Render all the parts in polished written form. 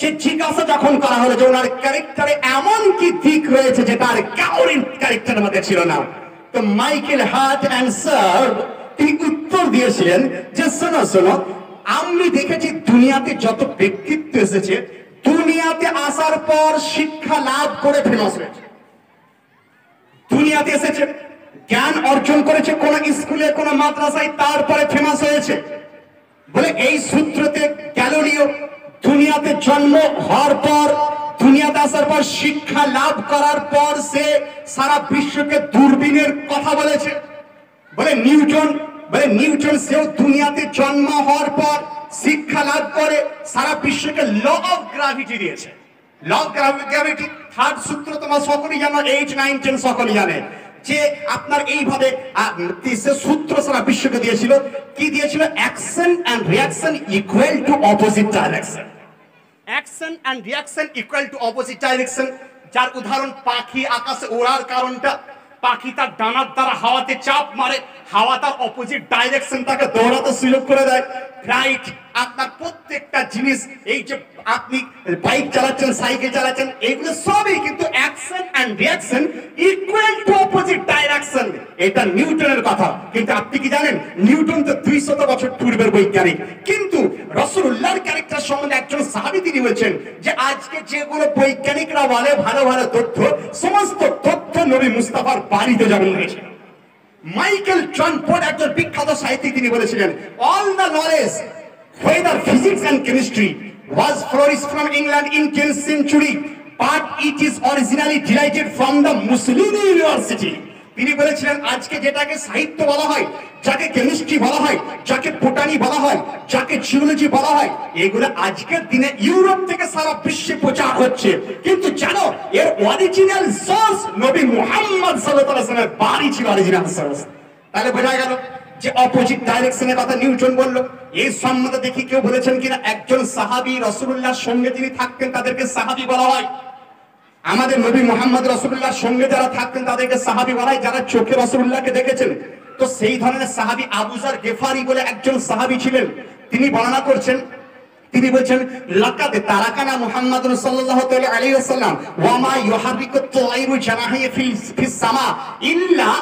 যে জিজ্ঞাসা যখন করা হলো যে ওনার ক্যারেক্টারে এমন কি দিক রয়েছে যেটা আর কারোর ক্যারেক্টারের মধ্যে ছিল না, তো মাইকেল হার্ট অ্যান্সার তিনি উত্তর দিয়েছিলেন যে শোনো শোনো, আমি দেখেছি দুনিয়াতে যত ব্যক্তিত্ব এসেছে দুনিয়াতে আসার পর শিক্ষা লাভ করে ফেমাস হয়েছে। দুনিয়াতে এসেছে, জ্ঞান অর্জন করেছে কোন স্কুলে কোন মাদ্রাসায়, তারপরে ফেমাস হয়েছে। বলে এই সূত্রতে গ্যালিলিও দুনিয়াতে জন্ম হওয়ার পর, দুনিয়াতে আসার পর শিক্ষা লাভ করার পর সে সারা বিশ্বকে দূরবীনের কথা বলেছে। বলে নিউটন সেও দুনিয়াতে জন্ম হওয়ার পর শিক্ষা লাভ করে সারা বিশ্বকে ল অফ গ্র্যাভিটি দিয়েছে। ল অফ গ্র্যাভিটি থার্ড সূত্র তোমার সকলেই জানো, 8, 9, 10 সকলেই জানে যে আপনার এইভাবে সূত্র সারা বিশ্বকে দিয়েছিল। কি দিয়েছিল? Action and reaction equal to opposite direction. Action and reaction equal to opposite direction. যার উদাহরণ পাখি আকাশে ওড়ার কারণটা, পাখি তার ডানার দ্বারা হাওয়াতে চাপ মারে, হাওয়া তার অপোজিট ডাইরেকশন তাকে দৌড়াতে সুযোগ করে দেয়। রাইট, আপনার প্রত্যেকটা জিনিস, এই যে আপনি বাইক চালাচ্ছেন, সাইকেল চালাচ্ছেন, এগুলো সবই কিন্তু action and reaction equal to opposite direction. এটা নিউটনের কথা। কিন্তু আপনি কি জানেন নিউটন তো 200 বছর পূর্বের বৈজ্ঞানিক, কিন্তু রাসূলুল্লাহর ক্যারেক্টার সম্বন্ধে একজন সাহাবী তিনি বলছেন যে আজকে যেগুলো বৈজ্ঞানিকরা বলে ভালো ভালো তথ্য, সমস্ত তথ্য নবী মুস্তাফার বাড়িতে যেমন রয়েছে। মাইকেল জন ফোর্ড একজন বিখ্যাত সাহিত্যিক, তিনি বলেছিলেন all the knowledge whether physics and chemistry was flourished from England in 10th century, but it is originally derived from the Muslim University. তিনি বলেছিলেন আজকে যেটাকে সাহিত্য বলা হয়, যাকে কেমিস্ট্রি বলা হয়, যাকে বোটানি বলা হয়, যাকে জিওলজি বলা হয়, এগুলো আজকের দিনে ইউরোপ থেকে সারা বিশ্বে প্রচার হচ্ছে। কিন্তু জানো এর অরিজিনাল সোর্স নবী মুহাম্মদ সাল্লাল্লাহু আলাইহি ওয়াসাল্লামের বাড়ি ছিল অরিজিনাল সোর্স। তাহলে বোঝা গেল যে অপোজিট ডাইরেকশনের কথা নিউটন বলল। এই সম্বন্ধে দেখি কেউ বলেছেন কিনা একজন সাহাবী রাসূলুল্লাহর সঙ্গে যিনি থাকতেন তাদেরকে সাহাবী বলা হয়। আমাদের নবী মুহাম্মদ রাসূলুল্লাহর সঙ্গে যারা থাকতেন তাদেরকে সাহাবী বলা হয়, যারা চোখে রাসূলুল্লাহকে দেখেছেন। তো সেই ধরনের সাহাবী আবু যার গেফারি বলে একজন সাহাবী ছিলেন। তিনি বর্ণনা করছেন, তিনি বলছেন লাকাদ তারাকানা মুহাম্মাদুর সাল্লাল্লাহু তাআলা আলাইহি ওয়াসাল্লাম ওয়া মা ইউহারিকু তায়রু জানাহিয়া ফিস সামা ইল্লা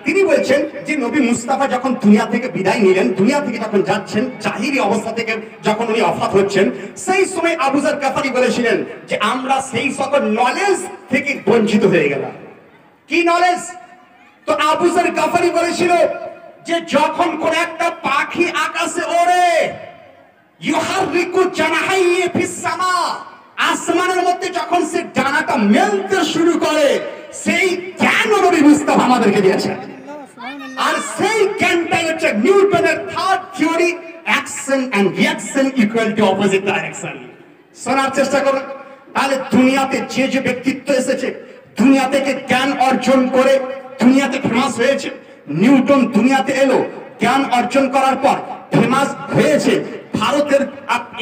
তিনি বলছেন যে নবী মুস্তাফা যখন দুনিয়া থেকে বিদায় নিলেন, দুনিয়া থেকে যখন যাচ্ছেন, জাহিরি অবস্থা থেকে যখন উনি ওফাত হচ্ছেন, সেই সময় আবু যার গেফারি বলেছিলেন যে আমরা সেই সকল নলেজ থেকে বঞ্চিত হয়ে গেলাম। কি নলেজ? তো আবু যার গেফারি বলেছিল যে যখন কোন একটা পাখি আকাশে ওড়ে, ইউহারিকু জানাহিয়া ফিস সামা, আসমানের মধ্যে যখন সে ডানাটা মেলতে শুরু করে, সেই জ্ঞান নবী মুস্তাফা আমাদেরকে দিয়েছেন। আর সেই জ্ঞানটাই হচ্ছে নিউটনের third theory, action and reaction equal to opposite direction. শোনার চেষ্টা করুন। তাহলে দুনিয়াতে যে যে ব্যক্তিত্ব এসেছে, দুনিয়া থেকে জ্ঞান অর্জন করে দুনিয়াতে ফেমাস হয়েছে। নিউটন দুনিয়াতে এলো, জ্ঞান অর্জন করার পর ফেমাস হয়েছে। ভারতের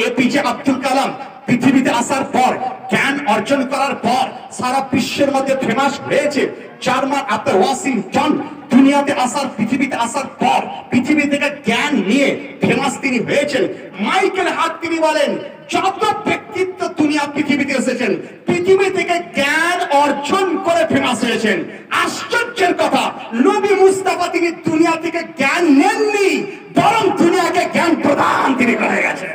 এপিজে আব্দুল কালাম পৃথিবীতে আসার পর, জ্ঞান অর্জন করার পর সারা বিশ্বের মধ্যে ফেমাস হয়েছে। জার্মান আপনার ওয়াশিংটন দুনিয়াতে আসার, পৃথিবীতে আসার পর পৃথিবী থেকে জ্ঞান নিয়ে ফেমাস তিনি হয়েছেন। মাইকেল হার্ট তিনি বলেন যত ব্যক্তিত্ব দুনিয়া পৃথিবীতে এসেছেন, পৃথিবী থেকে জ্ঞান অর্জন করে ফেমাস হয়েছেন। আশ্চর্যের কথা, নবী মুস্তাফা তিনি দুনিয়া থেকে জ্ঞান নেননি, বরং দুনিয়াকে জ্ঞান প্রদান তিনি করে গেছেন।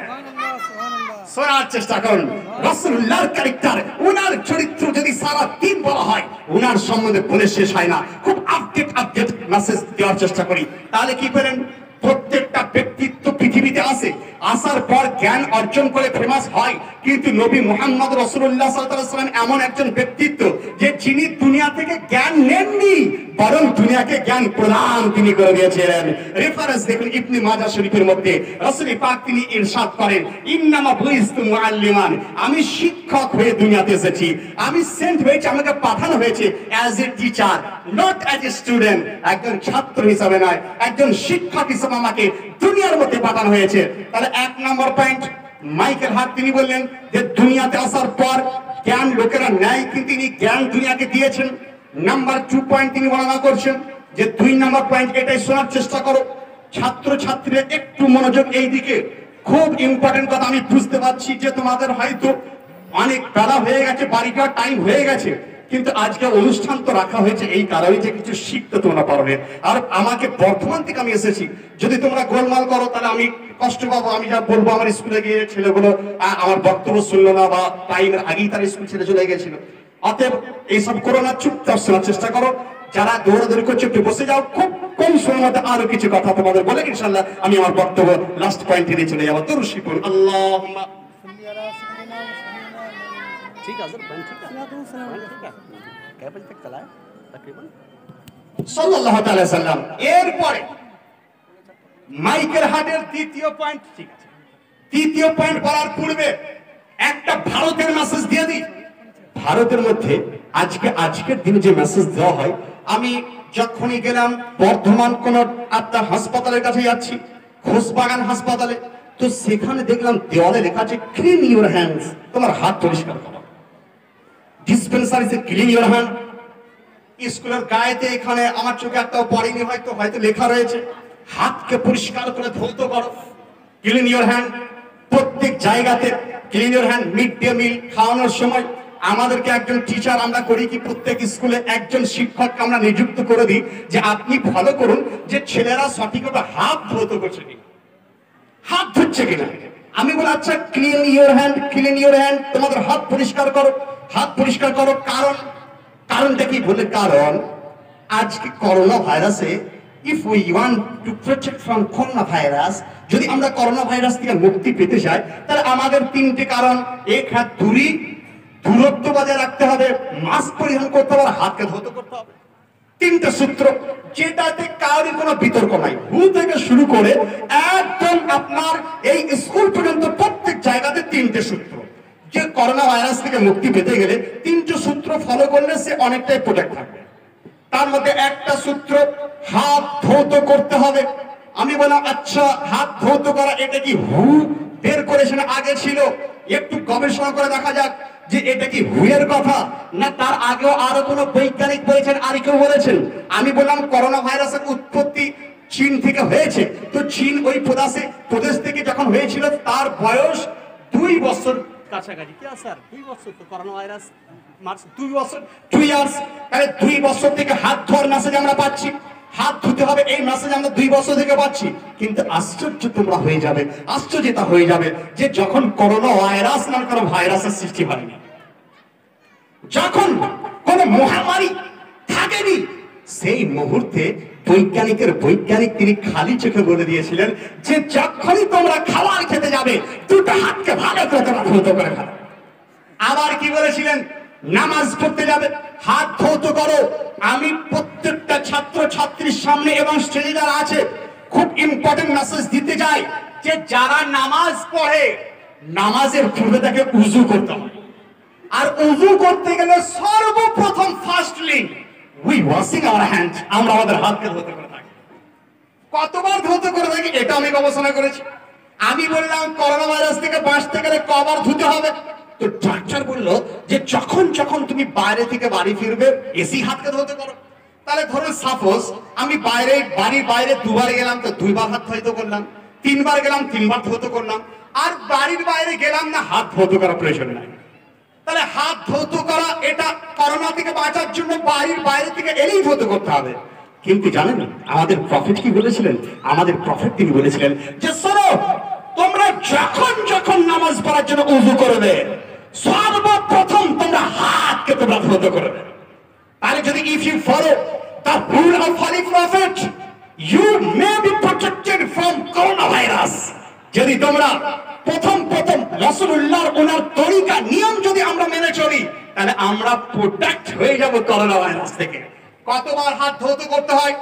শোনার চেষ্টা করুন। রাসূলুল্লাহর ক্যারেক্টার, ওনার চরিত্র যদি সারা দিন বলা হয়, ওনার সম্বন্ধে বলে শেষ হয় না। খুব আপডেট মেসেজ দেওয়ার চেষ্টা করি। তাহলে কি করেন? প্রত্যেকটা ব্যক্তিত্ব পৃথিবীতে আসে, আসার পর জ্ঞান অর্জন করে ফেমাস হয়। কিন্তু নবী মুহাম্মদ রাসূলুল্লাহ সাল্লাল্লাহু আলাইহি ওয়াসাল্লাম এমন একজন ব্যক্তিত্ব যে যিনি দুনিয়া থেকে জ্ঞান নেননি, বরং দুনিয়াকে জ্ঞান প্রদান তিনি করে দিয়েছিলেন। রেফারেন্স দেখুন ইবনে মাজাহ শরীফের মধ্যে রাসূল পাক তিনি ইরশাদ করেন ইন্নামা বুইস্তু মুআল্লিমান, আমি শিক্ষক হয়ে দুনিয়াতে এসেছি, আমি সেন্ট হয়েছি, আমাকে পাঠানো হয়েছে as a teacher, not as a student. একজন ছাত্র হিসেবে নয়, একজন শিক্ষক হিসেবে আমাকে দুনিয়ার মধ্যে পাঠানো হয়েছে। তাহলে এক নম্বর পয়েন্ট, মাইকেল হার্ট তিনি বললেন যে দুনিয়াতে আসার পর জ্ঞান লোকেরা নেয়, কিন্তু তিনি জ্ঞান দুনিয়াকে দিয়েছেন। নাম্বার 2 পয়েন্ট তিনি বর্ণনা করছেন যে 2 নম্বর পয়েন্ট এটাই শোনার চেষ্টা করো ছাত্র ছাত্রীরা, একটু মনোযোগ এই দিকে। খুব ইম্পর্টেন্ট কথা। আমি বুঝতে পারছি যে তোমাদের হয়তো অনেক বেলা হয়ে গেছে, বাড়ি যাওয়ার টাইম হয়ে গেছে, কিন্তু আজকে অনুষ্ঠান তো রাখা হয়েছে এই কারণে যে কিছু শিখতে তোমরা পারবে। আর আমাকে বর্ধমান থেকে আমি এসেছি, যদি তোমরা গোলমাল করো তাহলে আমি কষ্ট পাবো। আমি যা বলবো, আমার স্কুলে গিয়ে ছেলেগুলো আমার বক্তব্য শুনলো না, বা টাইমের আগেই তার স্কুল ছেড়ে চলে গেছিল। অতএব এইসব করো না, চুপচাপ শোনার চেষ্টা করো। যারা দৌড়াদৌড়ি করছে একটু বসে যাও, খুব কম সময়ের মধ্যে আরো কিছু কথা তোমাদের বলে ইনশাল্লাহ আমি আমার বক্তব্য লাস্ট পয়েন্টে নিয়ে চলে যাবো। দুরূদ শরীফ পড়ুন। আল্লাহুম্মা ठीक है सर, ठीक है, ठीक है। क्या बजे तक चला है तकरीबन? সাল্লাল্লাহু তাআলা সাল্লাম। এরপরে মাইকেল হার্টের দ্বিতীয় পয়েন্ট, ঠিক আছে, তৃতীয় পয়েন্ট বলার পূর্বে একটা ভারতের মেসেজ দিয়ে দিই। ভারতের মধ্যে আজকের দিনে যে মেসেজ দেওয়া হয়, আমি যখনই গেলাম বর্ধমান কোন আপনার হাসপাতালের কাছে যাচ্ছি, খোসবাগান হাসপাতালে, তো সেখানে দেখলাম দেওয়ালে লেখা আছে ক্লিন ইউর হ্যান্ডস, তোমার হাত পরিষ্কার করো। ডিসপেন্সারিতে ক্লিন ইউর হ্যান্ড। স্কুলের গায়েতে এখানে আমার চোখে একটাও পড়েনি, হয়তো লেখা রয়েছে হাতকে পরিষ্কার করে ধৌত করো, ক্লিন ইউর হ্যান্ড। প্রত্যেক জায়গাতে clean your hand. Mid day meal খাওয়ানোর সময় আমাদেরকে একজন টিচার, আমরা করি কি প্রত্যেক স্কুলে একজন শিক্ষককে আমরা নিযুক্ত করে দিই যে আপনি ফলো করুন যে ছেলেরা সঠিকভাবে হাত ধৌত করছে কিনা, হাত ধুচ্ছে কিনা। আমি বলি আচ্ছা clean your hand, clean your hand, তোমাদের হাত পরিষ্কার করো, হাত পরিষ্কার করো। কারণটা কি বলে, কারণ আজকে করোনা ভাইরাসে, if we want to protect from corona virus, যদি আমরা করোনা ভাইরাস থেকে মুক্তি পেতে চাই তাহলে আমাদের তিনটে কারণ। এক, হাত দূরত্ব বজায় রাখতে হবে, মাস্ক পরিধান করতে হবে, হাতকে ধৌত করতে হবে। তিনটা সূত্র, যেটাতে কারোর কোনো বিতর্ক নাই। হু থেকে শুরু করে একদম আপনার এই স্কুল পর্যন্ত প্রত্যেক জায়গাতে তিনটে সূত্র। যে করোনা ভাইরাস থেকে মুক্তি পেতে গেলে তিনটে সূত্র ফলো করলে সে অনেকটাই প্রোটেক্ট থাকবে। তার মধ্যে একটা সূত্র, হাত ধৌত করতে হবে। আমি বললাম আচ্ছা হাত ধৌত করা এটা কি হু বের করেছেন আগে ছিল? একটু গবেষণা করে দেখা যাক যে এটা কি হুয়ের কথা, না তার আগেও আরো কোনো বৈজ্ঞানিক বলেছেন, আর কেউ বলেছেন? আমি বললাম করোনা ভাইরাসের উৎপত্তি চীন থেকে হয়েছে। তো চীন ওই প্রদেশ থেকে যখন হয়েছিল তার বয়স 2 বছর কাছাকাছি। কি স্যার 2 বছর? তো করোনা ভাইরাস মার্চ 2 বছর, 2 ইয়ার্স। তাহলে 2 বছর থেকে হাত ধোয়ার মেসেজ আমরা পাচ্ছি, হাত ধুতে হবে এই মেসেজ আমরা 2 বছর থেকে পাচ্ছি। কিন্তু আশ্চর্য তোমরা হয়ে যাবে, আশ্চর্যতা হয়ে যাবে যে যখন করোনা ভাইরাস নামে কোনো ভাইরাসের সৃষ্টি হয়নি, যখন কোন মহামারী থাকেনি, সেই মুহূর্তে বৈজ্ঞানিক তিনি খালি চোখে বলে দিয়েছিলেন যে যখনই তোমরা খাবার খেতে যাবে দুটো হাতকে ভালো করে তোমরা ধৌত করে ফেলো। আবার কি বলেছিলেন? নামাজ পড়তে যাবে হাত ধৌত করো। আমি প্রত্যেকটা ছাত্র ছাত্রীর সামনে এবং স্টেজে যারা আছে খুব ইম্পর্টেন্ট মেসেজ দিতে চাই যে যারা নামাজ পড়ে নামাজের পূর্বে তাকে উযু করতে হয়। আর উযু করতে গেলে সর্বপ্রথম firstly we washing our hand, আমরা আমাদের হাতকে ধৌত করে থাকি। কতবার ধৌত করে থাকি এটা আমি গবেষণা করেছি। আমি বললাম করোনা ভাইরাস থেকে বাঁচতে গেলে কবার ধুতে হবে? তো ডাক্তার বললো যে যখন তুমি বাইরে থেকে বাড়ি ফিরবে এসি হাতকে ধৌত করো। তাহলে ধরুন সাপোজ আমি বাড়ির বাইরে 2 বার গেলাম, তো 2 বার হাত ধৌত করলাম, 3 বার গেলাম 3 বার ধৌত করলাম, আর বাড়ির বাইরে গেলাম না, হাত ধৌত করা প্রয়োজন নাই। তাহলে হাত ধৌত করা এটা করোনা থেকে বাঁচার জন্য বাড়ির বাইরে থেকে এলেই ধৌত করতে হবে। কিন্তু জানেন আমাদের প্রফেট কি বলেছিলেন? আমাদের প্রফেট তিনি বলেছিলেন যে শোনো, তোমরা যখন নামাজ পড়ার জন্য উযু করবে সর্বপ্রথম তোমরা হাতকে তোমরা ধৌত করবে। তাহলে যদি if you follow the rule of holy prophet you may be protected from corona virus. যদি তোমরা প্রথম রাসূলুল্লাহর ওনার তরিকা নিয়ম যদি আমরা মেনে চলি তাহলে আমরা প্রোটেক্ট হয়ে যাব করোনা ভাইরাস থেকে। কতবার হাত ধৌত করতে হয়?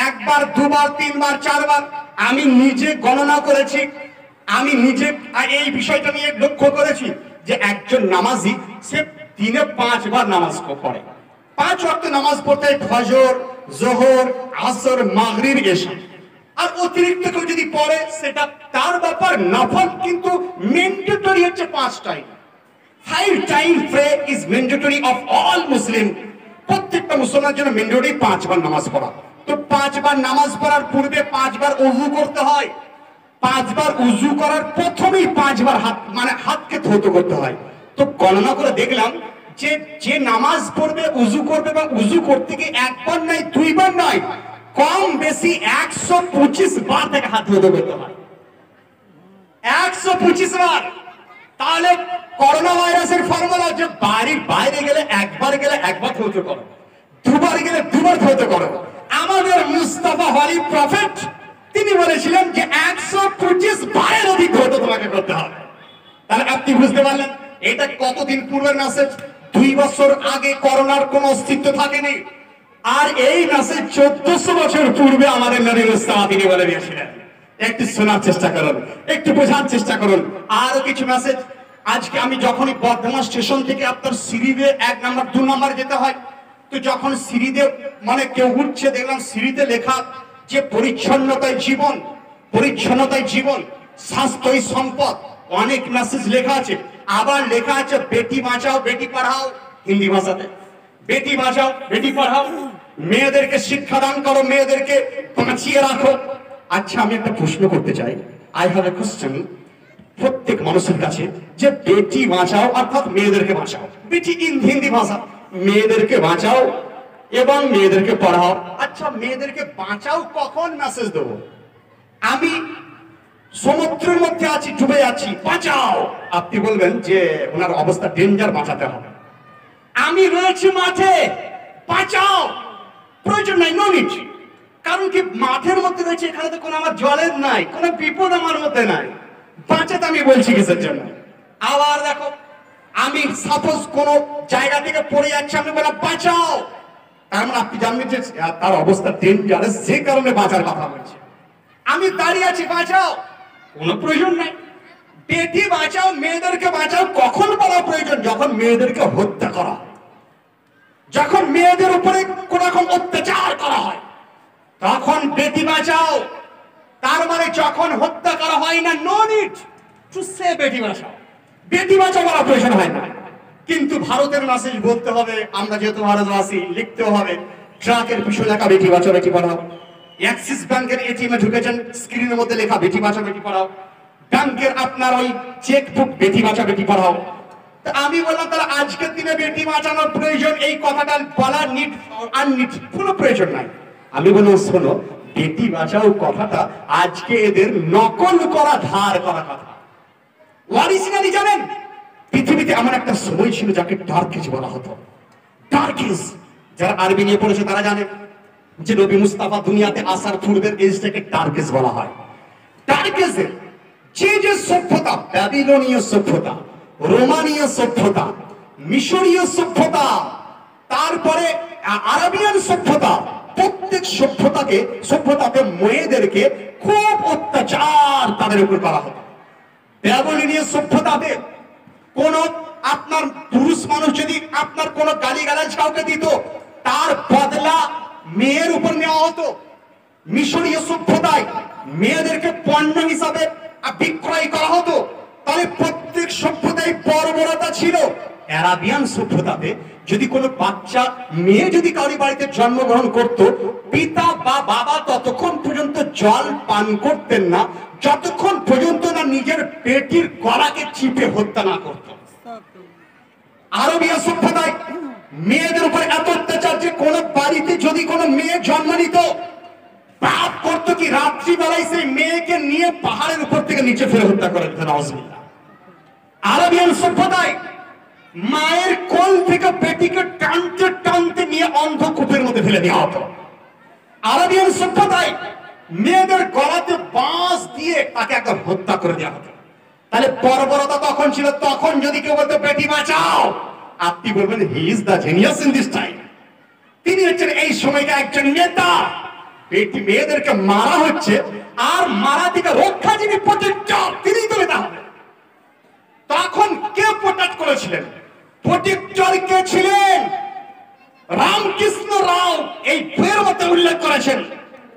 1 বার, 2 বার, 3 বার, 4 বার। আমি নিজে গণনা করেছি, আমি নিজে এই বিষয়টা নিয়ে লক্ষ্য করেছি যে একজন নামাজি সে দিনে 5 বার নামাজ পড়ে। 5 ওয়াক্ত নামাজ পড়তে ফজর, যোহর, আসর, মাগরিব, এশা। আর অতিরিক্ত কেউ যদি পড়ে সেটা তার ব্যাপার, নফল, কিন্তু ম্যান্ডেটরি হচ্ছে 5 time. 5 time pray is mandatory of all Muslim. প্রত্যেকটা মুসলমানের জন্য ম্যান্ডেটরি 5 বার নামাজ পড়া। তো 5 বার নামাজ পড়ার পূর্বে 5 বার ওযু করতে হয়। 5 বার উজু করার প্রথমেই 5 বার হাত মানে হাতকে ধৌত করতে হয়। তো গণনা করে দেখলাম যে যে নামাজ পড়বে উজু করবে বা উজু করতে গিয়ে 1 বার নয় 2 বার নয়, কম বেশি 125 বার থেকে হাত ধৌত করতে হয়। 125 বার। তাহলে করোনা ভাইরাসের ফর্মুলা যে বাড়ির বাইরে গেলে একবার ধৌত করো, 2 বার গেলে 2 বার ধৌত করো। আমাদের মুস্তাফা হলি প্রফেট তিনি বলেছিলেন যে 125 বারের অধিক ধৌত তোমাকে করতে হবে। তাহলে আপনি বুঝতে পারলেন এটা কতদিন পূর্বের মেসেজ। 2 বছর আগে করোনার কোনো অস্তিত্ব থাকেনি, আর এই মেসেজ 1400 বছর পূর্বে আমাদের নবী মুস্তাফা তিনি বলে দিয়েছিলেন। একটু শোনার চেষ্টা করুন, একটু বোঝার চেষ্টা করুন। আরো কিছু মেসেজ। আজকে আমি যখনই বর্ধমান স্টেশন থেকে আপনার সিঁড়িতে 1 নম্বর 2 নম্বর যেতে হয়, তো যখন সিঁড়িতে মানে কেউ উঠছে দেখলাম সিঁড়িতে লেখা যে পরিচ্ছন্নতায় জীবন, পরিচ্ছন্নতায় জীবন, স্বাস্থ্যই সম্পদ, অনেক মেসেজ লেখা আছে। আবার লেখা আছে বেটি বাঁচাও বেটি পড়াও, হিন্দি ভাষাতে বেটি বাঁচাও বেটি পড়াও, মেয়েদেরকে শিক্ষাদান করো, মেয়েদেরকে বাঁচিয়ে রাখো। আচ্ছা আমি একটা প্রশ্ন করতে চাই, আই হ্যাভ এ কোশ্চেন প্রত্যেক মানুষের কাছে, যে বেটি বাঁচাও অর্থাৎ মেয়েদেরকে বাঁচাও, বেটি ইন হিন্দি ভাষা, মেয়েদেরকে বাঁচাও এবং মেয়েদেরকে পড়াও। আচ্ছা মেয়েদেরকে বাঁচাও কখন মেসেজ দেবো? আমি সমুদ্রের মধ্যে আছি, ডুবে আছি, বাঁচাও। আপনি বলবেন যে ওনার অবস্থা ডেঞ্জার, বাঁচাতে হবে। আমি রয়েছি মাঠে, বাঁচাও, প্রয়োজন নাই, নো নিড। কারণ কি মাঠের মধ্যে রয়েছে, এখানে তো কোনো আমার জলের নাই, কোনো বিপদ আমার মধ্যে নাই, বাঁচাতে আমি বলছি কিসের জন্য? আবার দেখো আমি সাপোজ কোন জায়গা থেকে পড়ে যাচ্ছে, আমি বললাম বাঁচাও, তার মানে আপনি জানবেন যে তার অবস্থা ডেঞ্জারাস, যে কারণে বাঁচার কথা বলছে। আমি দাঁড়িয়ে আছি, বাঁচাও, কোনো প্রয়োজন নাই। বেটি বাঁচাও মেয়েদেরকে বাঁচাও কখন বলা প্রয়োজন? যখন মেয়েদেরকে হত্যা করা হয়, যখন মেয়েদের উপরে কোন রকম অত্যাচার করা হয়, তখন বেটি বাঁচাও। তার মানে যখন হত্যা করা হয় না, no need to say Beti Bachao, Beti Bachao বলা প্রয়োজন হয় না। কিন্তু ভারতের মেসেজ বলতে হবে, আমরা যেহেতু ভারতবাসী, লিখতে হবে ট্রাকের পিছনে লেখা বেটি বাঁচাও বেটি পড়াও। অ্যাক্সিস ব্যাংকের এটিএমে ঢুকেছেন, স্ক্রিনের মধ্যে লেখা বেটি বাঁচাও বেটি পড়াও। ব্যাংকের আপনার ওই চেকবুক বেটি বাঁচাও বেটি পড়াও। তা আমি বললাম তাহলে আজকের দিনে বেটি বাঁচানোর প্রয়োজন, এই কথাটা বলার নিড আননিড কোনো প্রয়োজন নাই। আমি বললাম শোনো, বেটি বাঁচাও কথাটা আজকে এদের নকল করা, ধার করা কথা। অরিজিনালি জানেন পৃথিবীতে এমন একটা সময় ছিল যাকে ডার্ক এজ বলা হতো। ডার্ক এজ, যারা আরবি নিয়ে পড়েছে তারা জানে যে নবী মুস্তাফা দুনিয়াতে আসার পূর্বের এজটাকে ডার্ক এজ বলা হয়। ডার্ক এজে যে সভ্যতা, ব্যাবিলনীয় সভ্যতা, রোমানীয় সভ্যতা, মিশরীয় সভ্যতা, তারপরে আরবিয়ান সভ্যতা, প্রত্যেক সভ্যতাতে মেয়েদেরকে খুব অত্যাচার তাদের উপর করা হতো। ব্যাবিলনীয় সভ্যতাতে কোন আপনার পুরুষ মানুষ যদি আপনার কোন গালিগালাজ কাউকে দিত, তার বদলা মেয়ের উপর নেওয়া হতো। মিশরীয় সভ্যতায় মেয়েদেরকে পণ্য হিসাবে বিক্রয় করা হতো। তাহলে প্রত্যেক সভ্যতায় বর্বরতা ছিল। আরাবিয়ান সভ্যতাতে যদি কোনো বাচ্চা মেয়ে যদি কারোর বাড়িতে জন্মগ্রহণ করত, পিতা বা বাবা ততক্ষণ পর্যন্ত জল পান করতেন না যতক্ষণ পর্যন্ত না নিজের পেটির গলাকে চিপে হত্যা না করত। আরবীয় সভ্যতায় মেয়েদের উপর এত অত্যাচার যে কোন বাড়িতে যদি কোনো মেয়ে জন্ম নিত, বাপ করতো কি রাত্রিবেলায় সেই মেয়েকে নিয়ে পাহাড়ের উপর থেকে নিচে ফেলে হত্যা করে দিত। নাউজুবিল্লাহ। আরবিয়ান সভ্যতায় মায়ের কোল থেকে বেটিকে টানতে টানতে নিয়ে অন্ধকূপের মধ্যে ফেলে দেওয়া হতো। আরবিয়ান সভ্যতায় মেয়েদের গলাতে বাঁশ দিয়ে তাকে একদম হত্যা করে দেওয়া হতো। তাহলে বর্বরতা তখন ছিল। তখন যদি কেউ বলতো বেটি বাঁচাও, আপনি বলবেন he is the genius in this time. তিনি হচ্ছেন এই সময়টা একজন নেতা। বেটি মেয়েদেরকে মারা হচ্ছে, আর মারা থেকে রক্ষা যিনি প্রোটেক্টর, তিনি তো নেতা হবে। তখন কে প্রোটেক্ট করেছিলেন? প্রোটেক্টর কে ছিলেন? রামকৃষ্ণ রাও এই বইয়ের মধ্যে উল্লেখ করেছেন।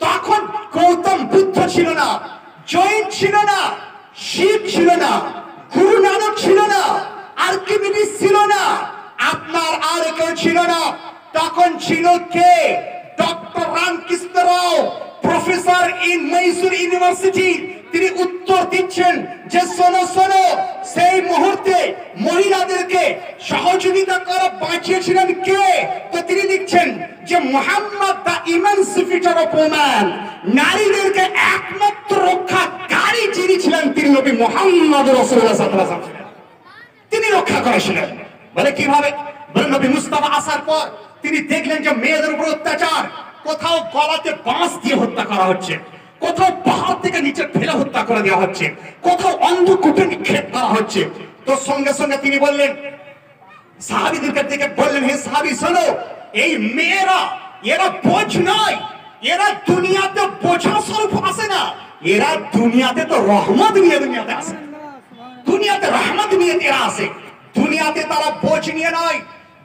তখন গৌতম বুদ্ধ ছিল না, জৈন ছিল না, শিখ ছিল না, গুরু নানক ছিল না, আর্কিমিডিস ছিল না, আপনার আর কেউ ছিল না। তখন ছিল কে? Doctor Ramakrishna Rao, professor in Mysore university, তিনি উত্তর দিচ্ছেন যে শোনো শোনো, সেই মুহূর্তে মহিলাদেরকে সহযোগিতা করা বাঁচিয়েছিলেন কে? তো তিনি লিখছেন যে মুহাম্মদ দা ইমানসিপেটর অফ ওম্যান, নারীদেরকে একমাত্র রক্ষাকারী যিনি ছিলেন তিনি নবী মুহাম্মদ রাসূলুল্লাহ সাল্লাল্লাহু আলাইহি ওয়াসাল্লাম। তিনি রক্ষা করেছিলেন। বলে কিভাবে? বলে নবী মুস্তাফা আসার পর তিনি দেখলেন যে মেয়েদের উপর অত্যাচার, কোথাও গলাতে বাঁশ দিয়ে হত্যা করা হচ্ছে, কোথাও পাহাড় থেকে নিচে ফেলে হত্যা করে দেওয়া হচ্ছে, কোথাও অন্ধকূপে নিক্ষেপ করা হচ্ছে। তো সঙ্গে সঙ্গে তিনি বললেন, সাহাবীদেরকে ডেকে বললেন, হে সাহাবী শোনো, এই মেয়েরা এরা বোঝ নয়, এরা দুনিয়াতে বোঝা স্বরূপ আসে না, এরা দুনিয়াতে তো রহমত নিয়ে দুনিয়াতে আসে, দুনিয়াতে রহমত নিয়ে এরা আসে। দুনিয়াতে তারা বোঝ নিয়ে নয়,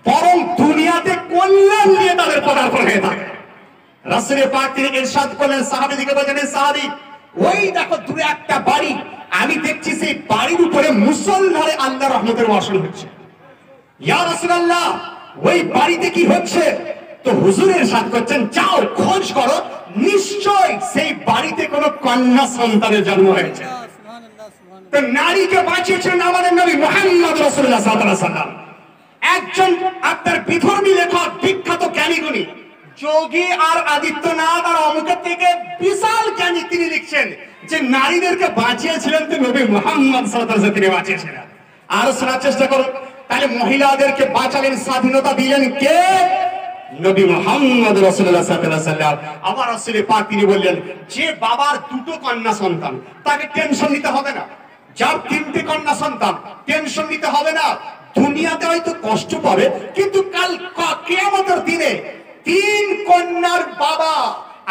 বরং দুনিয়াতে কল্যাণ নিয়ে তাদের পদার্পণ হয়ে থাকে। রাসূল পাক তিনি ইরশাদ করলেন, সাহাবীদেরকে বললেন, সাহাবী ওই দেখো দূরে একটা বাড়ি, আমি দেখছি সেই বাড়ির উপরে মুসলধারে আল্লাহর রহমতের বর্ষণ হচ্ছে। ইয়া রাসূলুল্লাহ ওই বাড়িতে কি হচ্ছে? তো হুজুর ইরশাদ করছেন, যাও খোঁজ করো, নিশ্চয় সেই বাড়িতে কোনো কন্যা সন্তানের জন্ম হয়েছে। তো নারীকে বাঁচিয়েছেন আমাদের নবী মুহাম্মদ রাসূলুল্লাহ সাল্লাল্লাহু আলাইহি ওয়াসাল্লাম। একজন আপনার বিধর্মী লেখক, বিখ্যাত জ্ঞানীগুণী যোগী আর আদিত্যনাথ আর অমুকের থেকে বিশাল জ্ঞানী, তিনি লিখছেন যে নারীদেরকে বাঁচিয়েছিলেন তো নবী মুহাম্মদ সাল্লাল্লাহু আলাইহি ওয়াসাল্লাম তিনি বাঁচিয়েছিলেন। আর শোনার চেষ্টা করুন, তাহলে মহিলাদেরকে বাঁচালেন, স্বাধীনতা দিলেন কে? নবী মুহাম্মদ রাসূলুল্লাহ সাল্লাল্লাহু আলাইহি ওয়াসাল্লাম। আবার রাসূল পাক তিনি বললেন, যে বাবার দুটো কন্যা সন্তান তাকে টেনশন নিতে হবে না, যার তিনটে কন্যা সন্তান টেনশন নিতে হবে না, দুনিয়াতে হয়তো কষ্ট পাবে কিন্তু কাল কিয়ামতের দিনে তিন কন্যার বাবা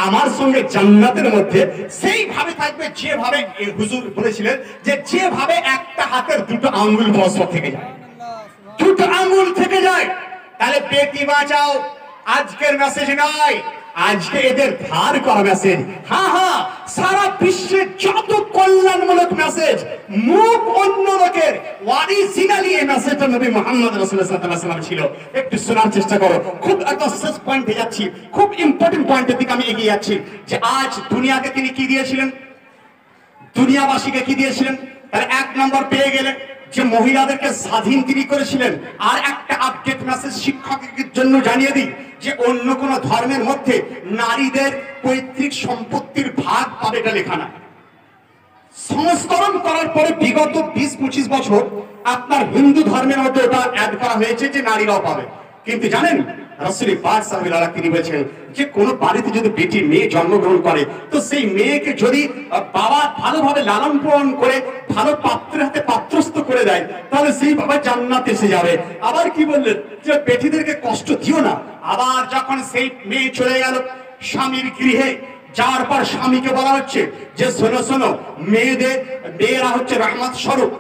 আমার সঙ্গে জান্নাতের মধ্যে সেইভাবে থাকবে যেভাবে হুজুর বলেছিলেন যে যেভাবে একটা হাতের দুটো আঙ্গুল বছর থেকে যায়, দুটো আঙ্গুল থেকে যায়। তাহলে বেটি বাঁচাও আজকের মেসেজ নয়, আজকে এদের ধার করা মেসেজ। হ্যাঁ হ্যাঁ, সারা বিশ্বে যত কল্যাণমূলক মেসেজ মুখ অন্য লোকের, অরিজিনালি এই মেসেজটা নবী মুহাম্মদ রাসূলুল্লাহ সাল্লাল্লাহু আলাইহি ওয়াসাল্লাম ছিল। একটু শোনার চেষ্টা করো, খুব একটা শেষ পয়েন্টে যাচ্ছি, খুব ইম্পর্টেন্ট পয়েন্টের দিকে আমি এগিয়ে যাচ্ছি। যে আজ দুনিয়াকে তিনি কি দিয়েছিলেন, দুনিয়াবাসীকে কি দিয়েছিলেন? তার এক নম্বর পেয়ে গেলেন যে মহিলাদেরকে স্বাধীন তিনি করেছিলেন। আর একটা আপডেট মেসেজ শিক্ষকের জন্য জানিয়ে দিই যে অন্য কোন ধর্মের মধ্যে নারীদের পৈতৃক সম্পত্তির ভাগ পাবে এটা লেখা নাই। সংস্করণ করার পরে বিগত 20-25 বছর আপনার হিন্দু ধর্মের মধ্যে ওটা অ্যাড করা হয়েছে যে নারীরাও পাবে। কিন্তু জানেন রাসূল পাক সাল্লাল্লাহু আলাইহি তিনি বলেছেন যে কোন বাড়িতে যদি বেটি মেয়ে জন্মগ্রহণ করে তো সেই মেয়েকে যদি বাবা ভালোভাবে লালন পালন করে ভালো পাত্রের হাতে পাত্রস্থ করে দেয় তাহলে সেই বাবা জান্নাতে এসে যাবে। আবার কি বললেন যে বেটিদেরকে কষ্ট দিও না। আবার যখন সেই মেয়ে চলে গেল স্বামীর গৃহে, যাওয়ার পর স্বামীকে বলা হচ্ছে যে শোনো শোনো, মেয়েরা হচ্ছে রহমত স্বরূপ।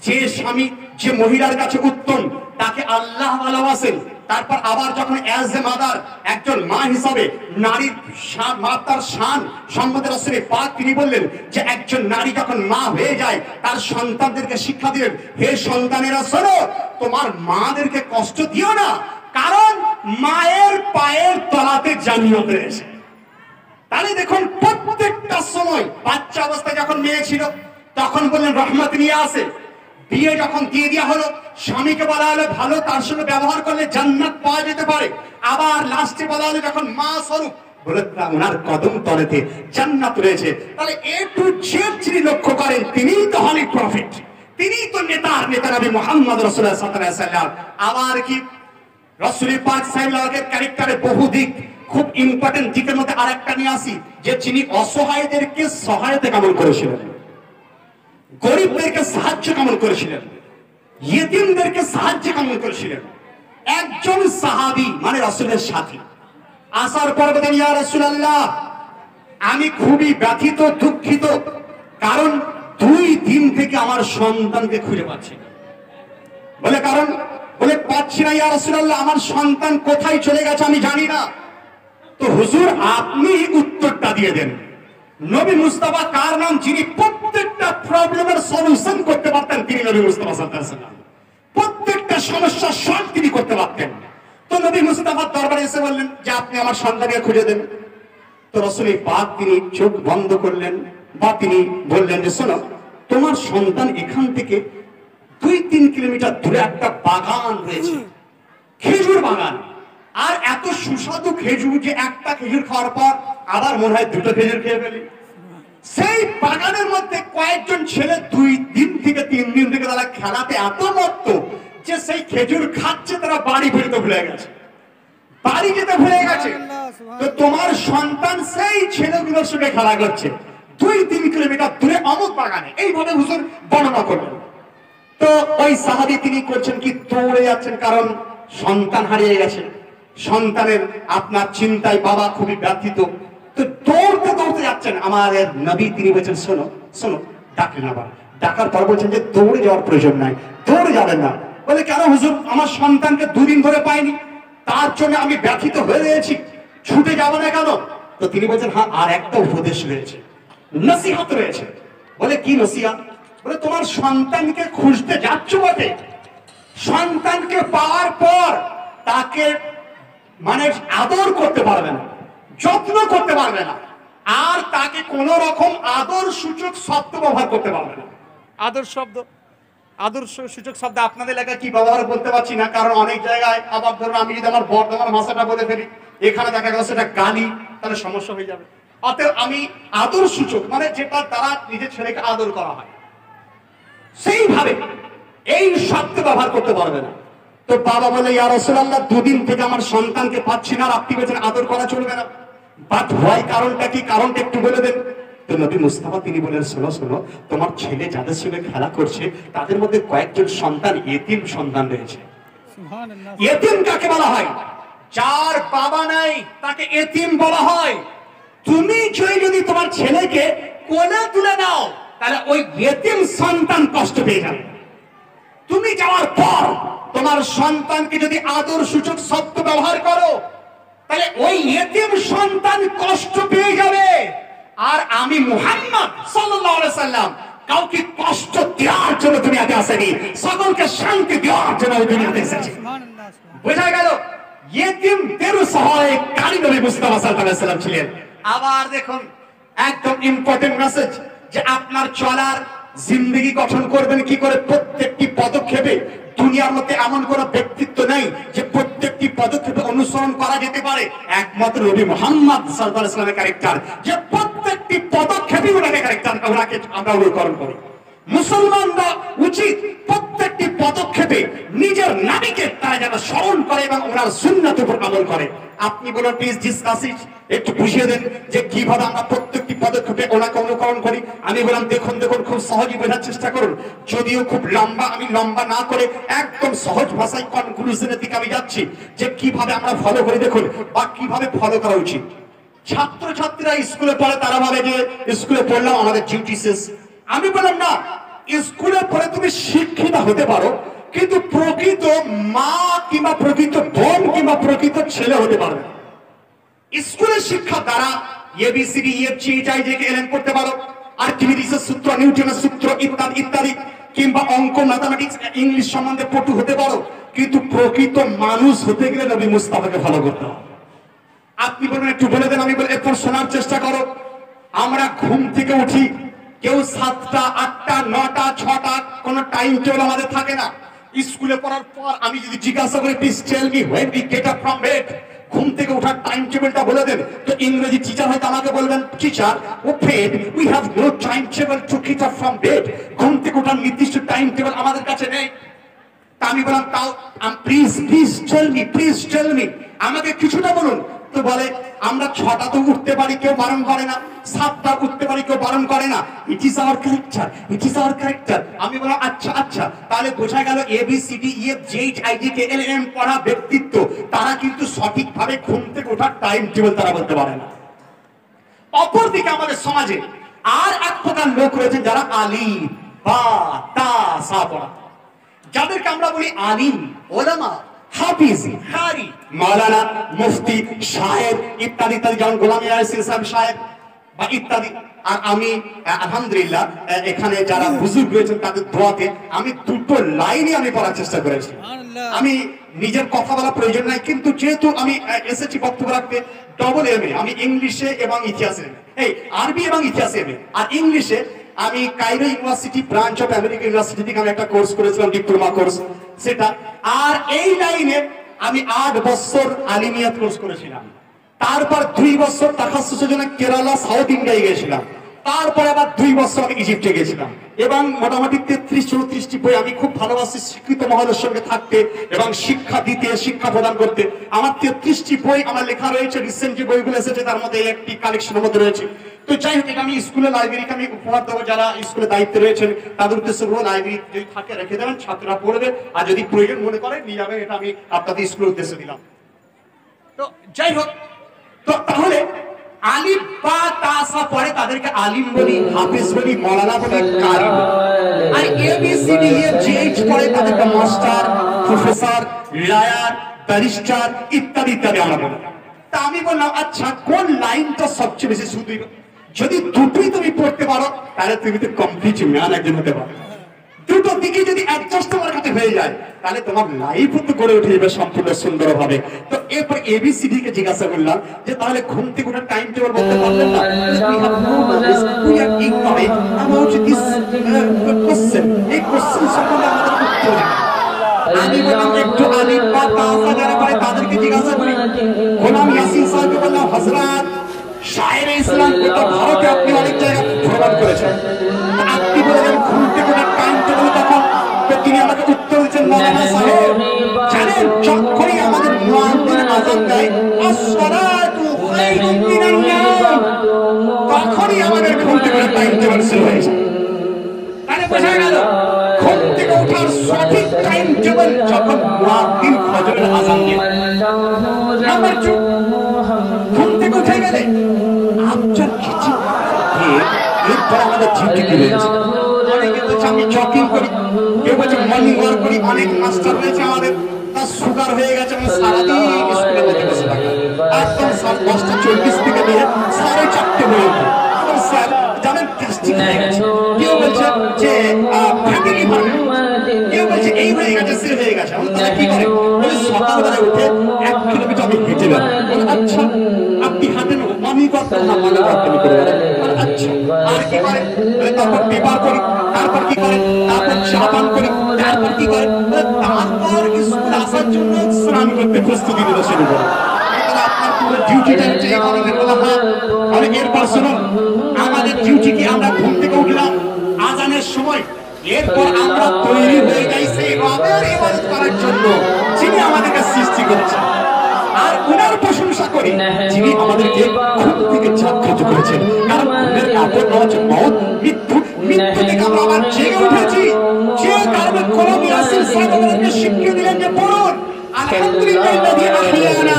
যে স্বামী যে মহিলার কাছে উত্তম তাকে আল্লাহ ভালোবাসেন। তারপর আবার যখন অ্যাজ এ মাদার, একজন মা হিসাবে নারীর মাতার শান সম্বন্ধে রাসূল পাক তিনি বললেন যে একজন নারী যখন মা হয়ে যায় তার সন্তানদেরকে শিক্ষা দিলেন, হে সন্তানেরা শোনো, তোমার মাদেরকে কষ্ট দিও না, কারণ মায়ের পায়ের তলাতে জান্নাত রয়েছে। তাহলে দেখুন প্রত্যেকটা সময় বাচ্চা অবস্থায় যখন মেয়ে ছিল তখন বললেন রহমত নিয়ে আসে। বিয়ে যখন দিয়ে দেওয়া হলো স্বামীকে বলা হলো ভালো তার সঙ্গে ব্যবহার করলে জান্নাত পাওয়া যেতে পারে। আবার লাস্টে বলা হলো যখন মা স্বরূপ বলে ওনার কদম তলেতে জান্নাত রয়েছে। তাহলে এ টু জেড যিনি লক্ষ্য করেন তিনিই তো হলি প্রফেট, তিনিই তো নেতা নবী মুহাম্মদ রাসূলুল্লাহ সাল্লাল্লাহু আলাইহি ওয়াসাল্লাম। আবার কি রাসূল পাক সাল্লাল্লাহু আলাইহি ওয়াসাল্লামের ক্যারেক্টারে বহু দিক, খুব ইম্পর্টেন্ট দিকের মধ্যে আরেকটা নিয়ে আসি যে যিনি অসহায়দেরকে সহায়তা কেমন করেছিলেন, গরিবদেরকে সাহায্য কেমন করেছিলেন, ইয়েতিমদেরকে সাহায্য কেমন করেছিলেন। একজন সাহাবী মানে রাসূলের সাথী আসার পর বলেন, ইয়া রাসূলুল্লাহ আমি খুবই ব্যথিত দুঃখিত, কারণ 2 দিন থেকে আমার সন্তানকে খুঁজে পাচ্ছি না। বলে কারণ, বলে পাচ্ছি না ইয়া রাসূলুল্লাহ, আমার সন্তান কোথায় চলে গেছে আমি জানি না। তো হুজুর আপনি উত্তরটা দিয়ে দেন। নবী মুস্তাফা কার নাম, যিনি প্রত্যেকটা প্রবলেমের সলিউশন করতে পারতেন, তিনি নবী মুস্তাফা সাল্লাল্লাহু আলাইহি ওয়াসাল্লাম। প্রত্যেকটা সমস্যার সলভ তিনি করতে পারতেন। তো নবী মুস্তাফার দরবারে এসে বললেন যে আপনি আমার সন্তানকে খুঁজে দেন। তো রাসূল পাক তিনি চোখ বন্ধ করলেন, বা তিনি বললেন যে শোনো, তোমার সন্তান এখান থেকে 2-3 কিলোমিটার দূরে একটা বাগান রয়েছে, খেজুর বাগান, আর এত সুস্বাদু খেজুর যে একটা খেজুর খাওয়ার পর আবার মনে হয় 2টো খেজুর খেয়ে ফেলি। সেই বাগানের মধ্যে কয়েকজন ছেলে 2 দিন থেকে 3 দিন থেকে তারা খেলাতে এত মত্ত যে সেই খেজুর খাচ্ছে, তারা বাড়ি ফিরতে ভুলে গেছে, বাড়ি যেতে ভুলে গেছে। তো তোমার সন্তান সেই ছেলেগুলোর সঙ্গে খেলা করছে 2-3 কিলোমিটার দূরে অমুক বাগানে, এইভাবে হুজুর বর্ণনা করলেন। তো ওই সাহাবী তিনি করছেন কি, দৌড়ে যাচ্ছেন, কারণ সন্তান হারিয়ে গেছে। সন্তানের আপনার চিন্তায় বাবা খুবই ব্যথিত, তো দৌড়তে দৌড়তে যাচ্ছেন। আমাদের নবী তিনি বলছেন শোনো শোনো, ডাকলেন আবার, ডাকার পর বলছেন যে দৌড়ে যাওয়ার প্রয়োজন নাই, দৌড়ে যাবেন না। বলে কেন হুজুর, আমার সন্তানকে 2 দিন ধরে পাইনি, তার জন্য আমি ব্যথিত হয়ে রয়েছি, ছুটে যাবো না কেন? তো তিনি বলছেন হ্যাঁ, আর একটা উপদেশ রয়েছে, নসিহত রয়েছে। বলে কি নসিহত? বলে তোমার সন্তানকে খুঁজতে যাচ্ছ বটে, সন্তানকে পাওয়ার পর তাকে মানে আদর করতে পারবে না, যত্ন করতে পারবে না, আর তাকে কোন রকম আদর সূচক শব্দ ব্যবহার করতে পারবে না। আদর শব্দ, আদর্শ সূচক শব্দ আপনাদের এলাকায় কি ব্যবহার বলতে পারছি না, কারণ অনেক জায়গায় আবার ধরুন আমি যদি আমার বর্ধমান ভাষাটা বলে ফেলি, এখানে দেখা গেল সেটা গালি, তাহলে সমস্যা হয়ে যাবে। অতএব আমি আদর সূচক মানে যেটা দ্বারা নিজের ছেলেকে আদর করা হয়, সেইভাবে এই শব্দ ব্যবহার করতে পারবে না। তো বাবা বলে ইয়া রাসূলুল্লাহ, 2 দিন থেকে আমার সন্তানকে পাচ্ছি না, আর আপনি বলছেন আদর করা চলবে না, বাট হয় কারণটা কি, কারণটা একটু বলে দেন। তো নবী মুস্তাফা তিনি বলেন শোনো শোনো, তোমার ছেলে যাদের সঙ্গে খেলা করছে তাদের মধ্যে কয়েকজন সন্তান এতিম সন্তান রয়েছে। এতিম কাকে বলা হয়? যার বাবা নাই তাকে এতিম বলা হয়। তুমি যদি তোমার ছেলেকে কোলে তুলে নাও, তাহলে ওই এতিম সন্তান কষ্ট পেয়ে যাবে। তুমি যাওয়ার পর তোমার সন্তানকে যদি আদর সূচক শব্দ ব্যবহার করো, তাহলে ওই এতিম সন্তান কষ্ট পেয়ে যাবে। আর আমি মুহাম্মদ সাল্লাল্লাহু আলাইহি সাল্লাম কাউকে কষ্ট দেওয়ার জন্য দুনিয়াতে আসেনি, সকলকে শান্তি দেওয়ার জন্য দুনিয়াতে এসেছি। বোঝা গেল? ইয়েতিমদের সহায়কারী নবী মুস্তাফা সাল্লাল্লাহু আলাইহি সাল্লাম ছিলেন। আবার দেখুন একদম ইম্পর্টেন্ট মেসেজ, যে আপনার চলার জিন্দেগি গঠন করবেন কি করে, প্রত্যেকটি পদক্ষেপে দুনিয়ার মধ্যে এমন কোন ব্যক্তিত্ব নেই যে প্রত্যেকটি পদক্ষেপে অনুসরণ করা যেতে পারে, একমাত্র নবী মুহাম্মদ সাল্লাল্লাহু আলাইহি ওয়াসাল্লামের ক্যারেক্টার, যে প্রত্যেকটি পদক্ষেপে ওনাকে ক্যারেক্টার, ওনাকে আমরা অনুকরণ করি। মুসলমানরা উচিত প্রত্যেকটি পদক্ষেপে নিজের নবীকে তারা যেন স্মরণ করে এবং ওনার সুন্নাতের উপর আমল করে। আপনি বলেন প্লিজ ডিসকাস ইট, একটু বুঝিয়ে দেন যে কিভাবে আমরা প্রত্যেকটি পদক্ষেপে ওনাকে অনুকরণ করি। আমি বললাম দেখুন দেখুন, খুব সহজে বোঝার চেষ্টা করুন, যদিও খুব লম্বা, আমি লম্বা না করে একদম সহজ ভাষায় কনক্লুশনের দিকে আমি যাচ্ছি, যে কিভাবে আমরা ফলো করি দেখুন, বা কিভাবে ফলো করা উচিত। ছাত্রছাত্রীরা স্কুলে পড়ে, তারা ভাবে যে স্কুলে পড়লাম আমাদের ডিউটি শেষ। আমি বললাম না, স্কুলে পড়ে তুমি শিক্ষিত হতে পারো, কিন্তু প্রকৃত মা কিংবা প্রকৃত বোন কিংবা প্রকৃত ছেলে হতে পারবে। স্কুলের শিক্ষা দ্বারা এবিসিডি এফজি এইচআইজেকে এলএন পড়তে পারো, আর্কিমিডিসের সূত্র, নিউটনের সূত্র ইত্যাদি ইত্যাদি, কিংবা অঙ্ক, ম্যাথমেটিক্স, ইংলিশ সম্বন্ধে পটু হতে পারো, কিন্তু প্রকৃত মানুষ হতে গেলে নবী মুস্তাফাকে ফলো করতে হবে। আপনি বলবেন একটু বলে দেন, আমি বলি এরপর শোনার চেষ্টা করো। আমরা ঘুম থেকে উঠি, কেউ 7টা 8টা 9টা 6টা, কোন টাইম টেবিল আমাদের থাকে না। স্কুলে পড়ার পর আমি যদি জিজ্ঞাসা করি please tell me when we get up from bed, ঘুম থেকে ওঠার টাইম টেবিলটা বলে দেন, তো ইংরেজি টিচার হয়তো আমাকে বলবেন teacher oh Fred we have no time table to get up from bed, ঘুম থেকে ওঠার নির্দিষ্ট টাইম টেবিল আমাদের কাছে নেই। তা আমি বললাম তাও প্লিজ প্লিজ টেল মি, আমাকে কিছুটা বলুন। তো বলে আমরা 6টা তো উঠতে পারি, কেউ বারণ করে না, 7টা উঠতে পারি, কেউ বারণ করে না, it is our character, it is our character. আমি বললাম আচ্ছা আচ্ছা, তাহলে বোঝা গেল এবিসিডি ইএফ জিএইচ আইজেকে এলএম পড়া ব্যক্তিত্ব তারা কিন্তু সঠিকভাবে ঘুম থেকে ওঠার টাইম টেবিল তারা বলতে পারে না। অপরদিকে আমাদের সমাজে আর এক প্রকার লোক রয়েছেন যারা আলিম বা তা সা পড়া, যাদেরকে আমরা বলি আলিম, ওলামা, হাফিজ, কারি, মাওলানা, মুফতি, শায়ের ইত্যাদি ইত্যাদি, যেমন গোলাম ইয়াসির সাহেব শায়ের বা ইত্যাদি। আর আমি আলহামদুলিল্লাহ এখানে যারা বুজুর্গ রয়েছেন তাদের দোয়াতে আমি 2টো লাইনই আমি পড়ার চেষ্টা করেছি। আমি নিজের কথা বলা প্রয়োজন নাই, কিন্তু যেহেতু আমি এসেছি বক্তব্য রাখতে, ডবল এমএ আমি ইংলিশে এবং ইতিহাসে, এই আরবি এবং ইতিহাসে এমএ, আর ইংলিশে আমি Cairo university branch of America university থেকে আমি একটা কোর্স করেছিলাম, ডিপ্লোমা কোর্স সেটা। আর এই লাইনে আমি 8 বছর আলিমিয়াত কোর্স করেছিলাম। তারপর 2 বছর তাখাসসুসের জন্য কেরালা সাউথ ইন্ডিয়ায় গিয়েছিলাম। তারপরে আবার 2 বছর আমি ইজিপ্টে গেছিলাম। এবং মোটামুটি 33-34টি বই। আমি খুব ভালোবাসি শিক্ষিত মহলের সঙ্গে থাকতে এবং শিক্ষা দিতে, শিক্ষা প্রদান করতে। আমার 33টি বই আমার লেখা রয়েছে। রিসেন্ট যে বইগুলো এসেছে তার মধ্যে একটি কালেকশনের মধ্যে রয়েছে। তো যাই হোক, এটা আমি স্কুলে লাইব্রেরিকে আমি উপহার দেবো। যারা স্কুলে দায়িত্বে রয়েছেন তাদের উদ্দেশ্যে লাইব্রেরি যদি থাকে রেখে দেবেন, ছাত্ররা পড়বে, আর যদি প্রয়োজন মনে করে নিয়ে যাবে। এটা আমি আপনাদের স্কুলের উদ্দেশ্যে দিলাম। তো যাই হোক, তো তাহলে আলিফ বা তাসা পড়ে তাদেরকে আলিম বলি, হাফেজ বলি, মাওলানা বলি, কারি বলি। আর এবিসিডি এইচ পড়ে তাদেরকে মাস্টার, প্রফেসর, লয়ার, ব্যারিস্টার ইত্যাদি ইত্যাদি আমরা বলি। তা আমি বললাম, আচ্ছা কোন লাইনটা সবচেয়ে বেশি সুদূর? যদি দুটোই তুমি পড়তে পারো তাহলে তুমি তো কমপ্লিট ম্যান একজন হতে পারো। দুটো দিকে যদি অ্যাডজাস্ট তোমার কাছে হয়ে যায় তাহলে তোমার লাইফও তো গড়ে উঠে যাবে সম্পূর্ণ সুন্দরভাবে। তো এরপর এবিসিডি কে জিজ্ঞাসা করলাম যে তাহলে ঘুম থেকে ওটা টাইম টেবিল বলতে পারলেন না? এই কোশ্চেন সম্বন্ধে আমাদের উত্তর জানা। আমি বললাম একটু আলিফ বা তাসা যারা পড়ে তাদেরকে জিজ্ঞাসা করি। গোলাম ইয়াসিন সাহেবকে বললাম, হযরত শায়ের ইসলাম গোটা ভারতে আপনি অনেক জায়গা ভ্রমণ করেছেন, আপনি বলেন ঘুম থেকে ওটা টাইম টেবিল তখন। তো তিনি আমাকে উত্তর দিচ্ছেন, মাওলানা সাহেব জানেন যখনই আমাদের মুয়াজ্জিন আযান দেয় আসসালাতু খায়রুম মিনান নাওম, তখনই আমাদের ঘুম থেকে টাইম টেবিল শুরু হয়ে যায়। তাহলে বোঝা গেল ঘুম থেকে ওঠার সঠিক টাইম টেবিল যখন মুয়াজ্জিন ফজরের আযান দেয়। নাম্বার 2, ঘুম থেকে উঠে গেলে আপনার কিছু এরপর আমাদের ডিউটি কি রয়েছে। অনেকে বলছে আমি জগিং করি, কেউ বলছে মর্নিং ওয়াক করি। অনেক মাস্টার রয়েছে আমাদের, তার সুগার হয়ে গেছে, আমি সারাদিন স্কুলে মধ্যে বসে থাকি, একদম 10:40 থেকে নিয়ে 4:30 পর্যন্ত। স্যার জানেন গ্যাস্ট্রিক হয়ে গেছে, কেউ বলছে যে ফ্যাটি লিভার, কেউ বলছে এই হয়ে গেছে সে হয়ে গেছে। তারা কি করে, সকালবেলায় উঠে 1 কিলোমিটার আমি হেঁটে যাবো। আচ্ছা আপনি হাঁটেন, আমি করতাম না, মনে করতাম করে। আচ্ছা আর কি করে, তারপর পেপার করি, তারপর কি করে, তারপর চা পান করি, তারপর কি করে, তারপর স্কুল আসার জন্য স্নান করতে প্রস্তুতি নিতে শুরু করে। আপনার পুরো ডিউটিটা হচ্ছে এই ধরনের কথা। আর এরপর শুনুন, আমাদের ডিউটি কি, আমরা ঘুম থেকে উঠলাম আজানের সময়, এরপর আমরা তৈরি হয়ে যাই সেই রবের ইবাদত করার জন্য যিনি আমাদেরকে সৃষ্টি করেছেন। আর উনার প্রশংসা করি যিনি আমাদেরকে ঘুম থেকে জাগ্রত করেছেন। কারণ ঘুমের কাপড় হচ্ছে মওত, মৃত্যু। মৃত্যু থেকে আমরা আবার জেগে উঠেছি, যে কারণে কোরআন ইয়াসিন সাহেব আমাদেরকে শিখিয়ে দিলেন যে পড়ুন আলহামদুলিল্লাহি আহইয়ানা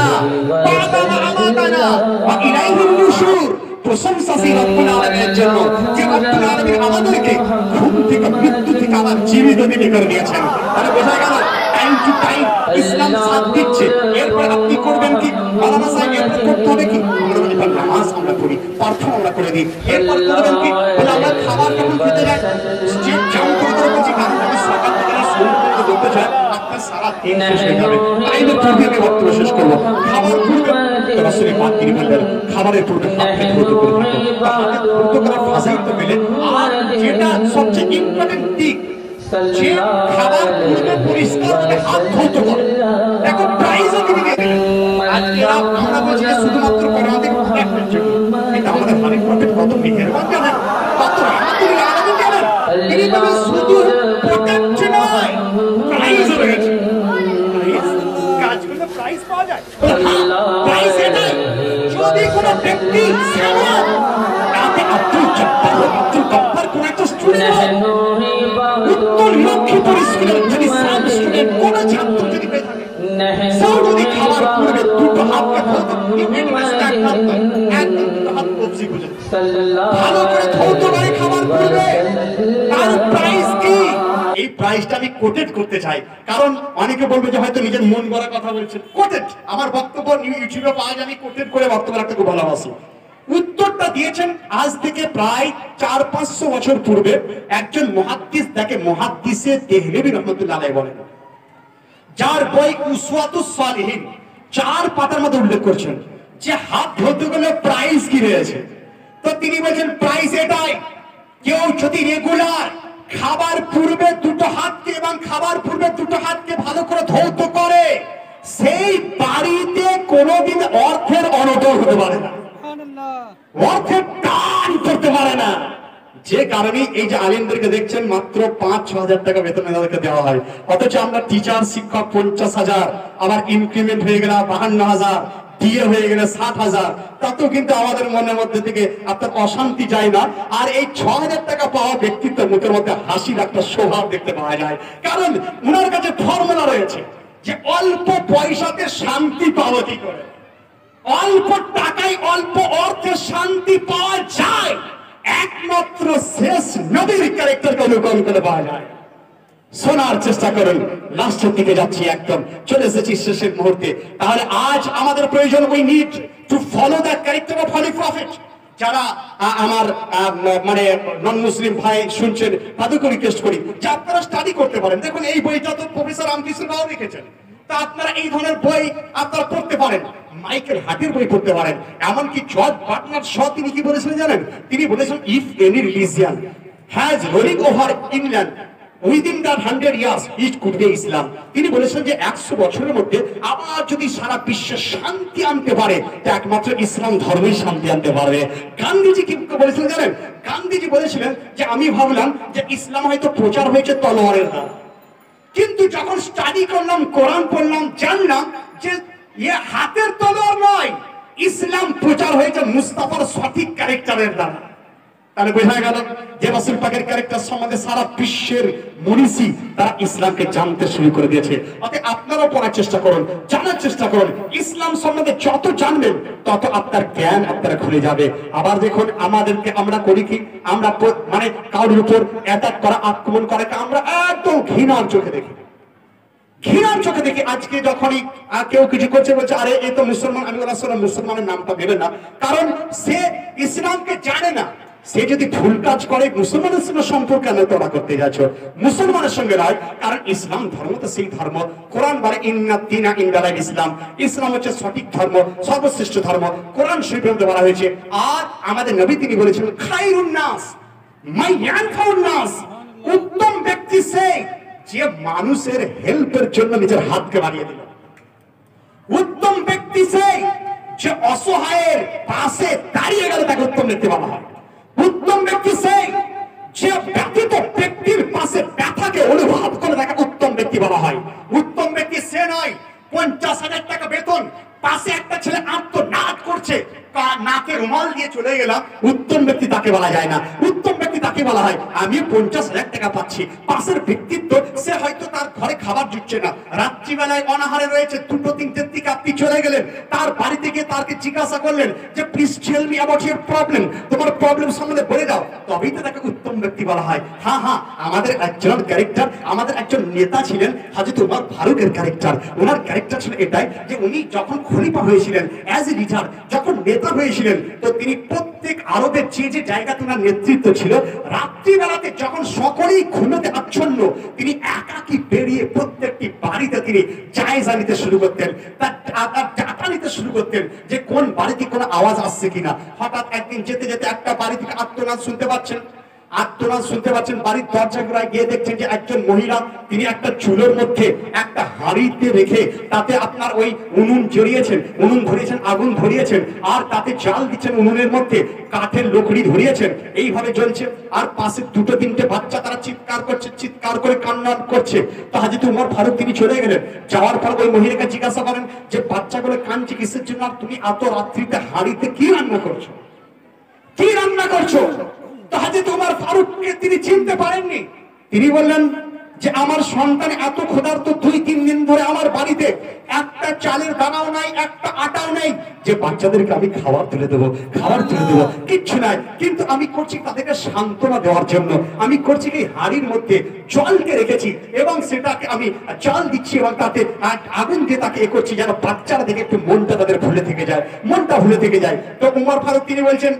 বা'দা মা আমাতানা ওয়া ইলাইহিন নুশুর। প্রশংসা সেই রব্বুল আলামিনের জন্য যে রব্বুল আলামিন আমাদেরকে ঘুম থেকে, মৃত্যু থেকে আবার জীবিত তিনি করে দিয়েছেন। তাহলে বোঝা গেল টাইম টু টাইম ইসলাম সাথ দিচ্ছে। এরপর আপনি করবেন কি, মাওলানা সাহেব এরপর করতে হবে কি, আমরা নামাজ আমরা পড়ি, প্রার্থনা আমরা করে দিই। এরপর করবেন কি, বলে আমরা খাবার যখন খেতে যাই, যে যেমন করে ধরে বলছি কারণ আমি সকাল থেকে শুরু করতে করতে চাই, আপনার সারা দিন শেষ হয়ে যাবে। টাইমের পূর্বে আমি বক্তব্য শেষ করবো। খাবার পূর্বে রাসূলের পাক তিনি বললেন খাবারের পূর্বে হাতে ধুতে করে থাকো, হাতে ধুতে করে ফাসাই তো পেলে। আর যেটা সবচেয়ে ইম্পর্টেন্ট দিক, যে খাবার পূর্বে পরিষ্কার করে হাত ধুতে করে। দেখো প্রাইজও তিনি দিয়ে দিলেন। আজকে আমরা বলছি শুধুমাত্র পড়াতে রাখার জন্য, এটা আমাদের মালিক প্রফেট কত মেহেরবান জানেন, কত রহমতুল আলামিন জানেন। তিনি বলেন শুধু প্রোটেক্ট নয়, প্রাইজও রয়েছে। কাজ করলে প্রাইজ পাওয়া যায়। প্রাইজ এটাই, যদি কোনো ব্যক্তি সালাম তাতে আব্দুল গফফার কোন একটা স্টুডেন্ট উত্তর লক্ষ্মীপুর স্কুলের যদি সাব স্টুডেন্ট কোন ছাত্র যদি পেয়ে থাকে, সেও যদি খাবার পূর্বে দুটো হাতকে ধরতো, একদম দুটো হাত কবজি বুঝে ভালো করে ধরতে পারে খাবার পূর্বে, তার প্রাইজ কি? এই প্রাইজটা আমি কোটেড করতে চাই, কারণ অনেকে বলবে যে হয়তো নিজের মন গড়া কথা বলছেন। কোটেড আমার বক্তব্য ইউটিউবে পাওয়া যায়, আমি কোটেড করে বক্তব্য রাখতে খুব ভালোবাসি। উত্তরটা দিয়েছেন আজ থেকে প্রায় 400-500 বছর পূর্বে একজন মুহাদ্দিস, যাকে মুহাদ্দিসে দেহলেভি রহমাতুল্লাহ আলাইহি বলেন, যার বই উসওয়াতুস সালিহিন 4 পাতার মধ্যে উল্লেখ করছেন যে হাত ধরতে গেলে প্রাইজ কি রয়েছে। তো তিনি বলছেন প্রাইস এটাই, কেউ যদি রেগুলার খাবার পূর্বে দুটো হাতকে এবং খাবার পূর্বে দুটো হাতকে ভালো করে ধৌত করে, সেই বাড়িতে কোনোদিন অর্থের অনটন হতে পারে না, অর্থের টান করতে পারে না। যে কারণে এই যে আলিমদেরকে দেখছেন মাত্র 5-6 হাজার টাকা বেতন তাদেরকে দেওয়া হয়, অথচ আমরা টিচার শিক্ষক 50,000, আবার ইনক্রিমেন্ট হয়ে গেলে 52,000, ডিএ হয়ে গেলে 60,000, তাতেও কিন্তু আমাদের মনের মধ্যে থেকে আপনার অশান্তি যায় না। আর এই 6,000 টাকা পাওয়া ব্যক্তিত্বের মুখের মধ্যে হাসির একটা স্বভাব দেখতে পাওয়া যায়, কারণ ওনার কাছে ফর্মুলা রয়েছে যে অল্প পয়সাতে শান্তি পাওয়া কি করে, অল্প টাকায় অল্প অর্থে শান্তি পাওয়া যায় একমাত্র শেষ নবীর ক্যারেক্টারকে অনুকরণ করে পাওয়া যায়। শোনার চেষ্টা করুন, লাস্টের দিকে যাচ্ছি, একদম চলে এসেছি শেষের মুহূর্তে। তাহলে আজ আমাদের প্রয়োজন, we need to follow the character of holy prophet. যারা আমার মানে নন মুসলিম ভাই শুনছেন, তাদেরকে রিকোয়েস্ট করি যে আপনারা স্টাডি করতে পারেন। দেখুন এই বইটা তো প্রফেসর রামকৃষ্ণ রাও লিখেছেন, তা আপনারা এই ধরনের বই আপনারা পড়তে পারেন, মাইকেল হার্টের বই পড়তে পারেন। এমনকি জর্জ বাটলার শ তিনি কি বলেছিলেন জানেন? তিনি বলেছেন if any religion has ruling over England within that 100 years it could be Islam. তিনি বলেছেন যে 100 বছরের মধ্যে আবার যদি সারা বিশ্বে শান্তি আনতে পারে তো একমাত্র ইসলাম ধর্মই শান্তি আনতে পারবে। গান্ধীজি কি বলেছিলেন জানেন? গান্ধীজি বলেছিলেন যে আমি ভাবলাম যে ইসলাম হয়তো প্রচার হয়েছে তলোয়ারের দ্বারা, কিন্তু যখন স্টাডি করলাম, কোরআন পড়লাম, জানলাম যে হাতের তলোয়ার নয়, ইসলাম প্রচার হয়েছে মুস্তাফার সঠিক ক্যারেক্টারের দ্বারা। তাহলে বোঝা গেল যে রাসূল পাকের ক্যারেক্টার সম্বন্ধে সারা বিশ্বের মনীষী তারা ইসলামকে জানতে শুরু করে দিয়েছে। অতএব আপনারাও পড়ার চেষ্টা করুন, জানার চেষ্টা করুন। ইসলাম সম্বন্ধে যত জানবেন তত আপনার জ্ঞান আপনারা খুলে যাবে। আবার দেখুন আমাদেরকে আমরা করি কি, আমরা মানে কারোর উপর অ্যাটাক করা, আক্রমণ করাকে আমরা একদম ঘৃণার চোখে দেখি, ঘৃণার চোখে দেখি। আজকে যখনই কেউ কিছু করছে বলছে আরে এ তো মুসলমান, আমি বললাম মুসলমানের নামটা দেবে না, কারণ সে ইসলামকে জানে না। সে যদি ভুল কাজ করে মুসলমানের সঙ্গে সম্পর্ক আলোচনা করতে যাচ্ছ, মুসলমানের সঙ্গে নয়, কারণ ইসলাম ধর্ম তো সেই ধর্ম। কোরআন বলে ইন্না দীনা ইনদাল্লাহ ইসলাম, ইসলাম হচ্ছে সঠিক ধর্ম, সর্বশ্রেষ্ঠ ধর্ম। কোরআন শরীফে বলা হয়েছে। আর আমাদের নবী তিনি বলেছেন খায়রুন নাস মান ইয়ানফাউন নাস, উত্তম ব্যক্তি সে যে মানুষের হেল্পের জন্য নিজের হাতকে বাড়িয়ে দিল। উত্তম ব্যক্তি সে যে অসহায়ের পাশে দাঁড়িয়ে গেল, তাকে উত্তম ব্যক্তি বলা হয়। উত্তম ব্যক্তি সেই যে ব্যতীত ব্যক্তির পাশে ব্যথাকে অনুভব করে, তাকে উত্তম ব্যক্তি বলা হয়। উত্তম ব্যক্তি সে নয় 50,000 টাকা বেতন, পাশে একটা ছেলে আত্মনাদ করছে, নাকে রুমাল দিয়ে চলে গেলাম, উত্তম ব্যক্তি তাকে বলা যায় না। উত্তম ব্যক্তি তাকে বলা হয় আমি 50,000 টাকা পাচ্ছি, পাশের ব্যক্তিত্ব সে হয়তো তার ঘরে খাবার জুটছে না, রাত্রিবেলায় অনাহারে রয়েছে, 2-3টের দিকে আপনি চলে গেলেন, তার বাড়িতে গিয়ে তাকে জিজ্ঞাসা করলেন যে please tell me about your problem, তোমার প্রবলেম সম্বন্ধে বলে দাও, তবেই তো তাকে উত্তম ব্যক্তি বলা হয়। হ্যাঁ হ্যাঁ, আমাদের একজন ক্যারেক্টার, আমাদের একজন নেতা ছিলেন হযরত উমর ফারুকের ক্যারেক্টার। ওনার ক্যারেক্টার ছিল এটাই যে উনি যখন খলিফা হয়েছিলেন, অ্যাজ এ লিডার যখন নেতা হয়েছিলেন, তো তিনি প্রত্যেক আরবের যে যে জায়গাতে ওনার নেতৃত্ব ছিল, রাত্রিবেলাতে যখন সকলেই ঘুমোতে আচ্ছন্ন, তিনি একাকী বেরিয়ে প্রত্যেকটি বাড়িতে তিনি জায়জা নিতে শুরু করতেন, তার ডাটা নিতে শুরু করতেন যে কোন বাড়িতে কোনো আওয়াজ আসছে কিনা। হঠাৎ একদিন যেতে যেতে একটা বাড়ি থেকে আত্মনাদ শুনতে পাচ্ছেন, বাড়ির দরজা গোড়ায় গিয়ে দেখছেন যে একজন মহিলা তিনি একটা চুলোর মধ্যে একটা হাঁড়িতে রেখে তাতে আপনার ওই উনুন ধরিয়েছেন, আগুন ধরিয়েছেন, আর তাতে জাল দিচ্ছেন, উনুনের মধ্যে কাঠের লকড়ি ধরিয়েছেন, এইভাবে জ্বলছে। আর পাশে 2-3টে বাচ্চা তারা চিৎকার করে কান্না করছে। তো হযরত উমর ফারুক তিনি চলে গেলেন, যাওয়ার পর ওই মহিলাকে জিজ্ঞাসা করেন যে বাচ্চাগুলো কাঁদছে কিসের জন্য, আর তুমি এত রাত্রিতে হাঁড়িতে কি রান্না করছো? হযরত উমর ফারুককে তিনি চিনতে পারেননি। তিনি বললেন যে আমার সন্তান এত ক্ষুধার্ত, 2-3 দিন ধরে আমার বাড়িতে একটা চালের দানাও নাই, একটা আটাও নেই যে বাচ্চাদেরকে আমি খাবার তুলে দেবো, কিচ্ছু নাই। কিন্তু আমি করছি তাদেরকে সান্ত্বনা দেওয়ার জন্য, আমি করছি কি হাড়ির মধ্যে জলকে রেখেছি এবং সেটাকে আমি জল দিচ্ছি এবং তাতে আগুন দিয়ে তাকে করছি যেন বাচ্চারা দেখে একটু মনটা তাদের ভুলে থেকে যায়। তো উমর ফারুক তিনি বলছেন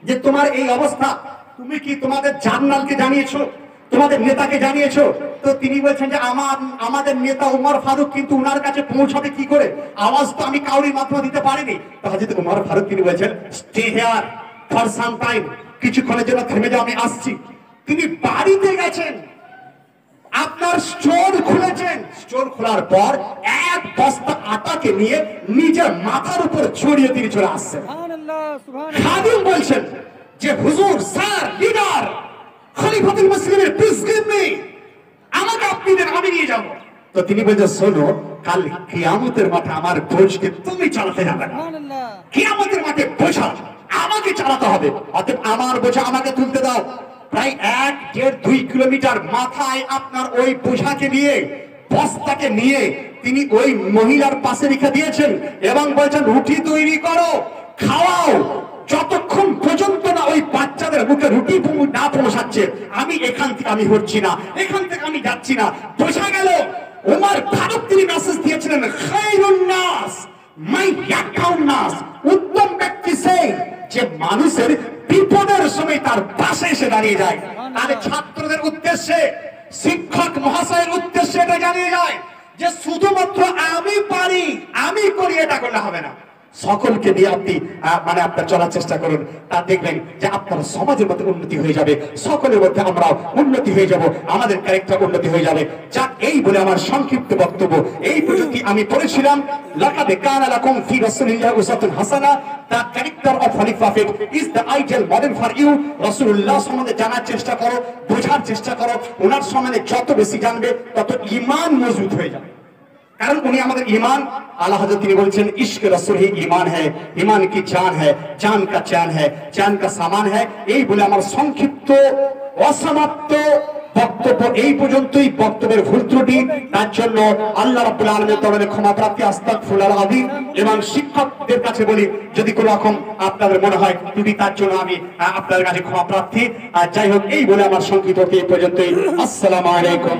যে তোমার এই অবস্থা তুমি কি তোমাদের জার্নালকে জানিয়েছো, তোমাদের নেতাকে জানিয়েছো? তো তিনি বলছেন যে আমাদের নেতা উমর ফারুক, কিন্তু উনার কাছে পৌঁছাবে কি করে, আওয়াজ তো আমি কাউরির মাধ্যমে দিতে পারিনি। তো হযরত উমর ফারুক তিনি বলছেন stay here for some time, কিছুক্ষণের জন্য থেমে যাও, আমি আসছি। তিনি বাড়িতে গেছেন, আপনার স্টোর খুলেছেন, স্টোর খোলার পর এক বস্তা আটাকে নিয়ে নিজের মাথার উপর ছড়িয়ে তিনি চলে আসছেন। খাদিম বলছেন যে হুজুর, স্যার, লিডার, খলিফাতুল মুসলিমিন, প্লিজ গিভ মি, আমাকে আপনি দেন, আমি নিয়ে যাব। তো তিনি বলছেন, শোনো, কাল কিয়ামতের মাঠে আমার বোঝকে তুমি চালাতে যাবে না, কিয়ামতের মাঠে বোঝা আমাকে চালাতে হবে, অতএব আমার বোঝা আমাকে তুলতে দাও। প্রায় 1-1.5-2 কিলোমিটার মাথায় আপনার ওই বোঝাকে নিয়ে, বস্তাকে নিয়ে তিনি ওই মহিলার পাশে রেখে দিয়েছেন এবং বলছেন, রুটি তৈরি করো, খাওয়াও, যতক্ষণ পর্যন্ত না ওই বাচ্চাদের মুখে রুটি না পৌঁছাচ্ছে আমি এখান থেকে আমি হচ্ছি না, এখান থেকে আমি যাচ্ছি না। বোঝা গেল ওমর ফারুক তিনি মেসেজ দিয়েছিলেন, খায়রুন নাস মান ইয়াকাউন নাস, উত্তম ব্যক্তি সেই যে মানুষের বিপদের সময় তার পাশে এসে দাঁড়িয়ে যায়। তাহলে ছাত্রদের উদ্দেশ্যে, শিক্ষক মহাশয়ের উদ্দেশ্যে এটা জানিয়ে যায় যে শুধুমাত্র আমি পারি, আমি করি, এটা করলে হবে না। সকলকে নিয়ে আপনি আপনার চলার চেষ্টা করুন, তা দেখবেন যে আপনার সমাজের মধ্যে উন্নতি হয়ে যাবে, সকলের মধ্যে আমরা উন্নতি হয়ে যাব, আমাদের ক্যারেক্টার উন্নতি হয়ে যাবে। যাক, এই বলে আমার সংক্ষিপ্ত বক্তব্য এই পর্যন্ত আমি পড়েছিলাম। লাকাদ কানা লাকুম ফি রাসূলিল্লাহি উসওয়াতুন হাসানাহ, the character of holy prophet is the ideal model for you. রাসূলুল্লাহ সম্বন্ধে জানার চেষ্টা করো, বোঝার চেষ্টা করো, ওনার সম্বন্ধে যত বেশি জানবে তত ঈমান মজবুত হয়ে যাবে। कारण उन्हें हमारे ईमान, आला हज़रत তিনি বলছেন इश्क रसूल ही ईमान है, ईमान की जान है, जान का चैन है, चैन का सामान है। এই বলে আমার সংক্ষিপ্ত অসমাপ্ত বক্তব্য এই পর্যন্তই। বক্তব্যের ভুল ত্রুটি তার জন্য আল্লাহ রাব্বুল আলামিনের দরবারে ক্ষমা প্রার্থী, আস্তাগফিরুল্লাহ আযীম। এবং শিক্ষকদের কাছে বলি, যদি কোনো রকম আপনাদের মনে হয় ত্রুটি, তার জন্য আমি আপনাদের কাছে ক্ষমা প্রার্থী। যাই হোক, এই বলে আমার সংক্ষিপ্ত এই পর্যন্তই। আসসালামু আলাইকুম।